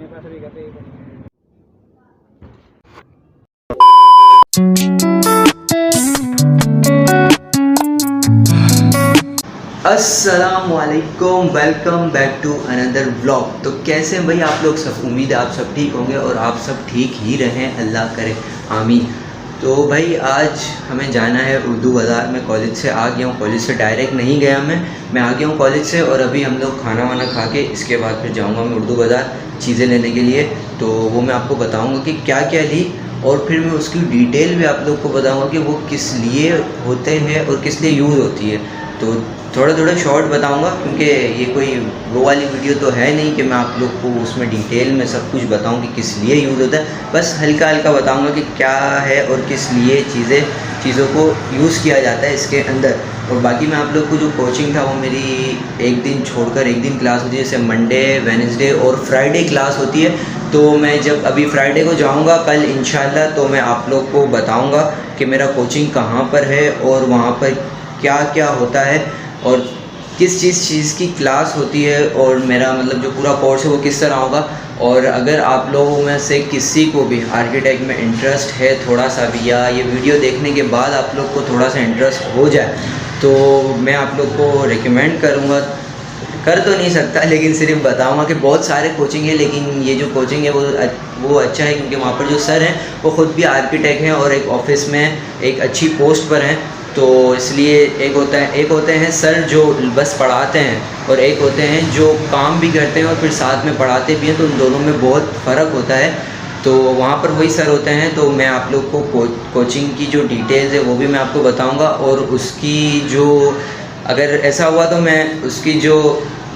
पैसे भी कहते हैं। अस्सलामुअलैकुम, welcome back to another vlog. तो कैसे हैं भाई आप लोग सब? उम्मीद है आप सब ठीक होंगे और आप सब ठीक ही रहें, अल्लाह करे आमीन। तो भाई आज हमें जाना है उर्दू बाज़ार। मैं कॉलेज से आ गया हूँ, कॉलेज से डायरेक्ट नहीं गया मैं आ गया हूँ कॉलेज से, और अभी हम लोग खाना वाना खा के इसके बाद फिर जाऊँगा मैं उर्दू बाज़ार चीज़ें लेने के लिए। तो वो मैं आपको बताऊँगा कि क्या क्या ली, और फिर मैं उसकी डिटेल भी आप लोग को बताऊँगा कि वो किस लिए होते हैं और किस लिए यूज़ होती है। तो थोड़ा थोड़ा शॉर्ट बताऊंगा, क्योंकि ये कोई वो वाली वीडियो तो है नहीं कि मैं आप लोग को उसमें डिटेल में सब कुछ बताऊं कि किस लिए यूज़ होता है। बस हल्का हल्का बताऊंगा कि क्या है और किस लिए चीज़ों को यूज़ किया जाता है इसके अंदर। और बाकी मैं आप लोग को जो कोचिंग था वो मेरी एक दिन छोड़कर एक दिन क्लास होती है, जैसे मंडे, वेडनेसडे और फ्राइडे क्लास होती है। तो मैं जब अभी फ्राइडे को जाऊंगा कल इंशाल्लाह, तो मैं आप लोग को बताऊंगा कि मेरा कोचिंग कहाँ पर है और वहाँ पर क्या क्या होता है और किस चीज़ की क्लास होती है, और मेरा मतलब जो पूरा कोर्स है वो किस तरह होगा। और अगर आप लोगों में से किसी को भी आर्किटेक्ट में इंटरेस्ट है थोड़ा सा भी, या ये वीडियो देखने के बाद आप लोग को थोड़ा सा इंटरेस्ट हो जाए, तो मैं आप लोग को रिकमेंड करूँगा। कर तो नहीं सकता, लेकिन सिर्फ बताऊंगा कि बहुत सारे कोचिंग है, लेकिन ये जो कोचिंग है वो अच्छा है, क्योंकि वहाँ पर जो सर हैं वो ख़ुद भी आर्किटेक्ट हैं और एक ऑफिस में एक अच्छी पोस्ट पर हैं। तो इसलिए एक होते हैं सर जो बस पढ़ाते हैं, और एक होते हैं जो काम भी करते हैं और फिर साथ में पढ़ाते भी हैं। तो उन दोनों में बहुत फ़र्क होता है। तो वहाँ पर वही सर होते हैं। तो मैं आप लोग को कोचिंग की जो डिटेल्स है वो भी मैं आपको बताऊँगा, और उसकी जो अगर ऐसा हुआ तो मैं उसकी जो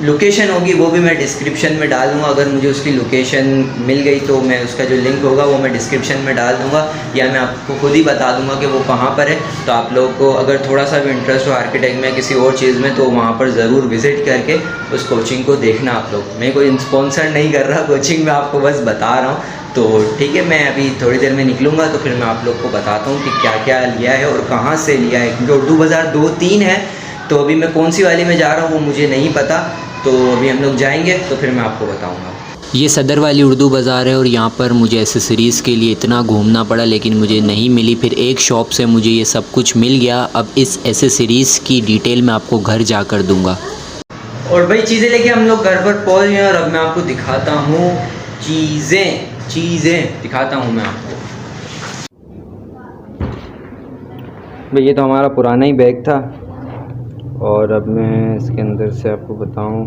लोकेशन होगी वो भी मैं डिस्क्रिप्शन में डाल दूँगा। अगर मुझे उसकी लोकेशन मिल गई तो मैं उसका जो लिंक होगा वो मैं डिस्क्रिप्शन में डाल दूँगा, या मैं आपको खुद ही बता दूँगा कि वो कहाँ पर है। तो आप लोगों को अगर थोड़ा सा भी इंटरेस्ट हो आर्किटेक्ट में किसी और चीज़ में, तो वहाँ पर ज़रूर विज़िट करके उस कोचिंग को देखना आप लोग। मैं कोई स्पॉन्सर नहीं कर रहा कोचिंग में, आपको बस बता रहा हूँ। तो ठीक है, मैं अभी थोड़ी देर में निकलूँगा तो फिर मैं आप लोग को बताता हूँ कि क्या क्या लिया है और कहाँ से लिया है, क्योंकि उर्दू बाज़ार 2-3 है। तो अभी मैं कौन सी वाली में जा रहा हूँ वो मुझे नहीं पता। तो अभी हम लोग जाएंगे तो फिर मैं आपको बताऊंगा। ये सदर वाली उर्दू बाज़ार है और यहाँ पर मुझे एसेसरीज़ के लिए इतना घूमना पड़ा, लेकिन मुझे नहीं मिली। फिर एक शॉप से मुझे ये सब कुछ मिल गया। अब इस एसेसरीज़ की डिटेल मैं आपको घर जाकर दूंगा। और भाई चीज़ें लेके हम लोग घर पर पहुँच गए, और अब मैं आपको दिखाता हूँ चीज़ें दिखाता हूँ मैं आपको। भाई ये तो हमारा पुराना ही बैग था, और अब मैं इसके अंदर से आपको बताऊं,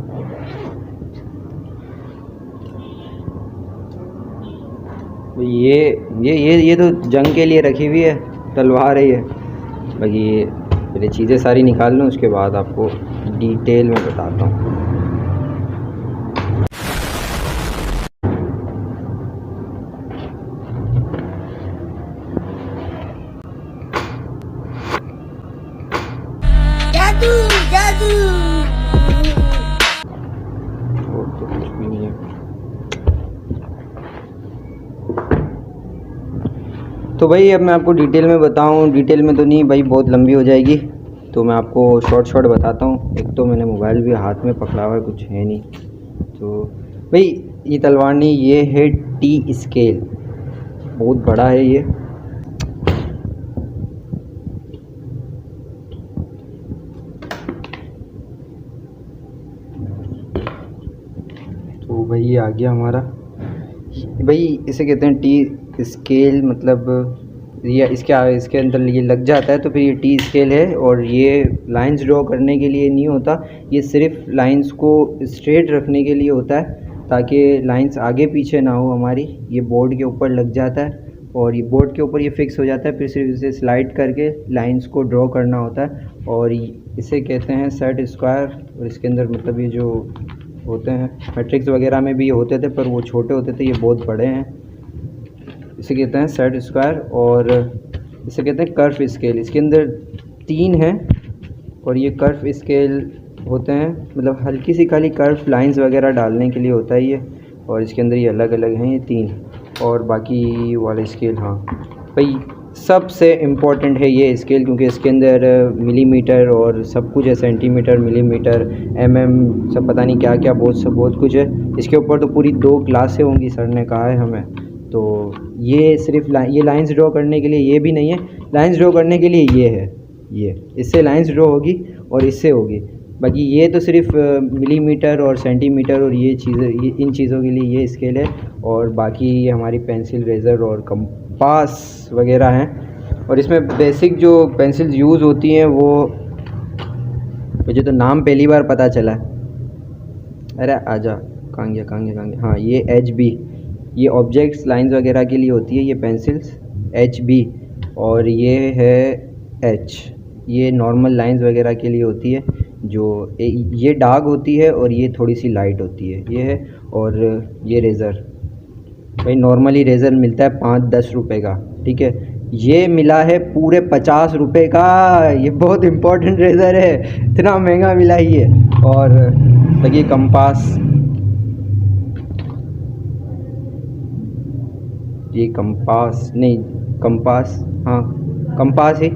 ये तो जंग के लिए रखी हुई है, तलवार है ये। बाकी ये पहले चीज़ें सारी निकाल लूँ, उसके बाद आपको डिटेल में बताता हूँ। जादू और तो कुछ भी नहीं है। तो भाई अब मैं आपको डिटेल में बताऊं, डिटेल में तो नहीं भाई, बहुत लंबी हो जाएगी, तो मैं आपको शॉर्ट बताता हूं। एक तो मैंने मोबाइल भी हाथ में पकड़ा हुआ है, कुछ है नहीं। तो भाई ये तलवार नहीं, ये है टी स्केल, बहुत बड़ा है ये। तो भाई ये आ गया हमारा। भाई इसे कहते हैं टी स्केल, मतलब ये इसके अंदर ये लग जाता है तो फिर ये टी स्केल है। और ये लाइंस ड्रॉ करने के लिए नहीं होता, ये सिर्फ लाइंस को स्ट्रेट रखने के लिए होता है, ताकि लाइंस आगे पीछे ना हो हमारी। ये बोर्ड के ऊपर लग जाता है और ये बोर्ड के ऊपर ये फिक्स हो जाता है, फिर सिर्फ इसे स्लाइड करके लाइंस को ड्रॉ करना होता है। और इसे कहते हैं सेट स्क्वायर। और इसके अंदर मतलब ये जो होते हैं मैट्रिक्स वगैरह में भी होते थे, पर वो छोटे होते थे, ये बहुत बड़े हैं। इसे कहते हैं सेट स्क्वायर, और इसे कहते हैं कर्व स्केल। इसके अंदर 3 हैं, और ये कर्व स्केल होते हैं, मतलब हल्की सी खाली कर्व लाइंस वगैरह डालने के लिए होता है ये। और इसके अंदर ये अलग अलग हैं ये 3, और बाकी वाले स्केल। हाँ भाई सबसे इम्पोर्टेंट है ये स्केल, क्योंकि इसके अंदर मिलीमीटर और सब कुछ है, सेंटीमीटर, मिलीमीटर, सब पता नहीं क्या क्या बहुत कुछ है। इसके ऊपर तो पूरी 2 क्लासें होंगी, सर ने कहा है हमें। तो ये सिर्फ ये लाइंस ड्रॉ करने के लिए ये भी नहीं है, लाइंस ड्रॉ करने के लिए ये है, ये इससे लाइंस ड्रॉ होगी और इससे होगी। बाकी ये तो सिर्फ मिलीमीटर और सेंटीमीटर और ये चीज़ें, इन चीज़ों के लिए ये स्केल है। और बाकी ये हमारी पेंसिल, रेज़र और कंपास वगैरह हैं। और इसमें बेसिक जो पेंसिल्स यूज़ होती हैं वो मुझे तो नाम पहली बार पता चला। अरे आजा, कहाँ गया। हाँ, ये HB, ये ऑब्जेक्ट्स लाइंस वगैरह के लिए होती है ये पेंसिल्स, HB। और ये है H, ये नॉर्मल लाइंस वगैरह के लिए होती है, जो ये डार्क होती है और ये थोड़ी सी लाइट होती है, ये है। और ये रेज़र भाई नॉर्मली रेज़र मिलता है 5-10 रुपये का, ठीक है। ये मिला है पूरे 50 रुपये का, ये बहुत इम्पोर्टेंट रेज़र है, इतना महंगा मिला ही है। और बाकी कंपास, ये कंपास नहीं, कंपास, हाँ कंपास ही,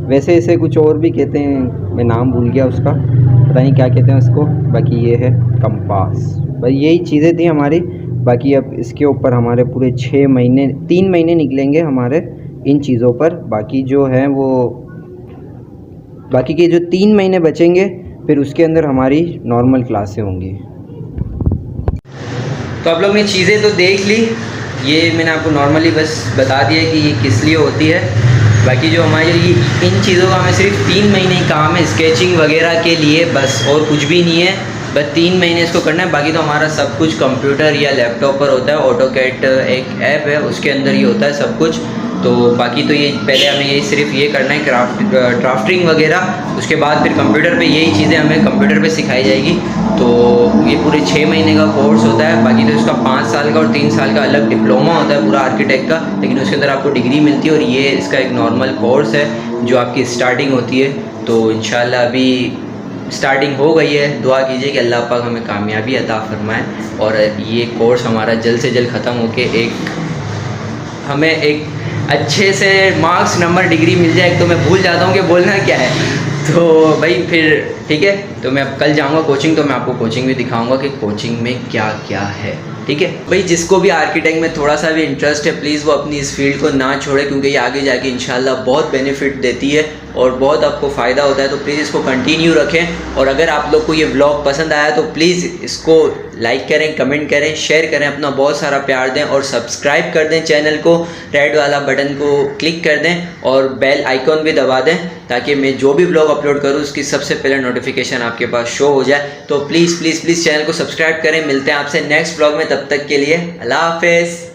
वैसे इसे कुछ और भी कहते हैं, मैं नाम भूल गया उसका, पता नहीं क्या कहते हैं उसको। बाकी ये है कंपास। बस यही चीज़ें थी हमारी। बाकी अब इसके ऊपर हमारे पूरे 3 महीने निकलेंगे हमारे इन चीज़ों पर। बाकी जो है वो बाकी के जो 3 महीने बचेंगे फिर उसके अंदर हमारी नॉर्मल क्लासें होंगी। तो आप लोग ने चीज़ें तो देख ली, ये मैंने आपको नॉर्मली बस बता दिया कि ये किस लिए होती है। बाकी जो हमारी इन चीज़ों का हमें सिर्फ 3 महीने ही काम है स्केचिंग वगैरह के लिए, बस और कुछ भी नहीं है। बस 3 महीने इसको करना है। बाकी तो हमारा सब कुछ कंप्यूटर या लैपटॉप पर होता है। ऑटोकैड एक ऐप है, उसके अंदर ही होता है सब कुछ। तो बाकी तो ये पहले हमें यही सिर्फ ये करना है ड्राफ्टिंग वगैरह, उसके बाद फिर कंप्यूटर पे यही चीज़ें हमें कंप्यूटर पे सिखाई जाएगी। तो ये पूरे 6 महीने का कोर्स होता है। बाकी तो इसका 5 साल का और 3 साल का अलग डिप्लोमा होता है पूरा आर्किटेक्ट का, लेकिन उसके अंदर आपको डिग्री मिलती है। और ये इसका एक नॉर्मल कोर्स है जो आपकी स्टार्टिंग होती है। तो इंशाल्लाह अभी स्टार्टिंग हो गई है। दुआ कीजिए कि अल्लाह पाक हमें कामयाबी अता फरमाए और ये कोर्स हमारा जल्द से जल्द ख़त्म होके हमें एक अच्छे से मार्क्स, नंबर, डिग्री मिल जाए। एक तो मैं भूल जाता हूँ कि बोलना क्या है, तो भाई फिर ठीक है। तो मैं अब कल जाऊँगा कोचिंग, तो मैं आपको कोचिंग में दिखाऊँगा कि कोचिंग में क्या क्या है, ठीक है भाई। जिसको भी आर्किटेक्ट में थोड़ा सा भी इंटरेस्ट है, प्लीज़ वो अपनी इस फील्ड को ना छोड़े, क्योंकि ये आगे जाके इंशाल्लाह बहुत बेनिफिट देती है और बहुत आपको फ़ायदा होता है। तो प्लीज़ इसको कंटिन्यू रखें। और अगर आप लोग को ये व्लॉग पसंद आया तो प्लीज़ इसको लाइक करें, कमेंट करें, शेयर करें, अपना बहुत सारा प्यार दें और सब्सक्राइब कर दें चैनल को, रेड वाला बटन को क्लिक कर दें और बेल आइकॉन भी दबा दें, ताकि मैं जो भी व्लॉग अपलोड करूँ उसकी सबसे पहले नोटिफिकेशन आपके पास शो हो जाए। तो प्लीज़ प्लीज़ प्लीज़ चैनल को सब्सक्राइब करें। मिलते हैं आपसे नेक्स्ट व्लॉग में, तब तक के लिए अल्लाह हाफ़िज़।